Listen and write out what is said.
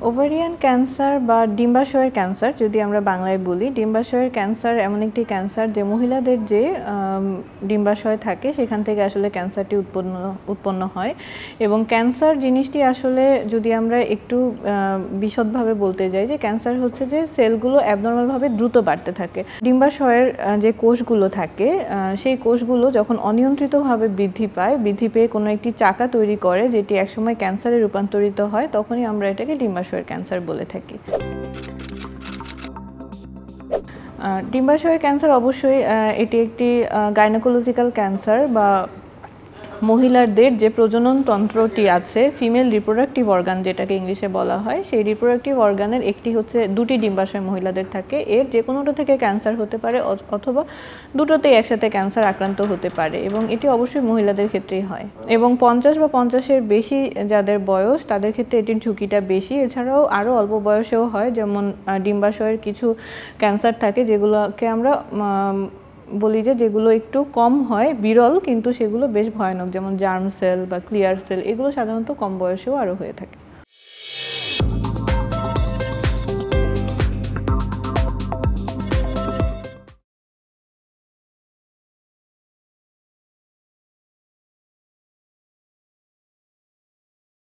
Ovarian cancer বা ডিম্বাশয়ের cancer যদি আমরা বাংলায় বলি, ডিম্বাশয়ের ক্যান্সার এমন একটি ক্যান্সার যে মহিলাদের যে ডিম্বাশয় থাকে সেখান থেকে আসলে ক্যান্সারটি উৎপন্ন হয়। এবং ক্যান্সার জিনিসটি আসলে যদি আমরা একটু বিশদভাবে বলতে যাই, যে ক্যান্সার হচ্ছে যে সেলগুলো অ্যাবনর্মালভাবে দ্রুত বাড়তে থাকে। ডিম্বাশয়ের যে কোষগুলো থাকে সেই কোষগুলো যখন অনিয়ন্ত্রিতভাবে বৃদ্ধি পায়, বৃদ্ধি পেয়ে কোনো একটি চাকা তৈরি করে যেটি একসময় ক্যান্সারে রূপান্তরিত হয়, তখনই আমরা এটাকে ডিম্বাশয়ের ক্যান্সার বলে থাকি। ডিম্বাশয়ের ক্যান্সার অবশ্যই এটি একটি গাইনোকোলজিক্যাল ক্যান্সার বা মহিলাদের যে প্রজনন তন্ত্রটি আছে, ফিমেল রিপ্রোডাক্টিভ অর্গান যেটাকে ইংলিশে বলা হয়, সেই রিপ্রোডাক্টিভ অর্গানের একটি হচ্ছে দুটি ডিম্বাশয় মহিলাদের থাকে। এর যে কোনোটা থেকে ক্যান্সার হতে পারে অথবা দুটোতেই একসাথে ক্যান্সার আক্রান্ত হতে পারে, এবং এটি অবশ্যই মহিলাদের ক্ষেত্রেই হয়। এবং 50 বা 50-এর বেশি যাদের বয়স তাদের ক্ষেত্রে এটির ঝুঁকিটা বেশি। এছাড়াও আরও অল্প বয়সেও হয়, যেমন ডিম্বাশয়ের কিছু ক্যান্সার থাকে যেগুলোকে আমরা বলি যে যেগুলো একটু কম হয়, বিরল, কিন্তু সেগুলো বেশ ভয়ানক, যেমন জার্ম সেল বা ক্লিয়ার সেল, এগুলো সাধারণত কম বয়সেও আরও হয়ে থাকে।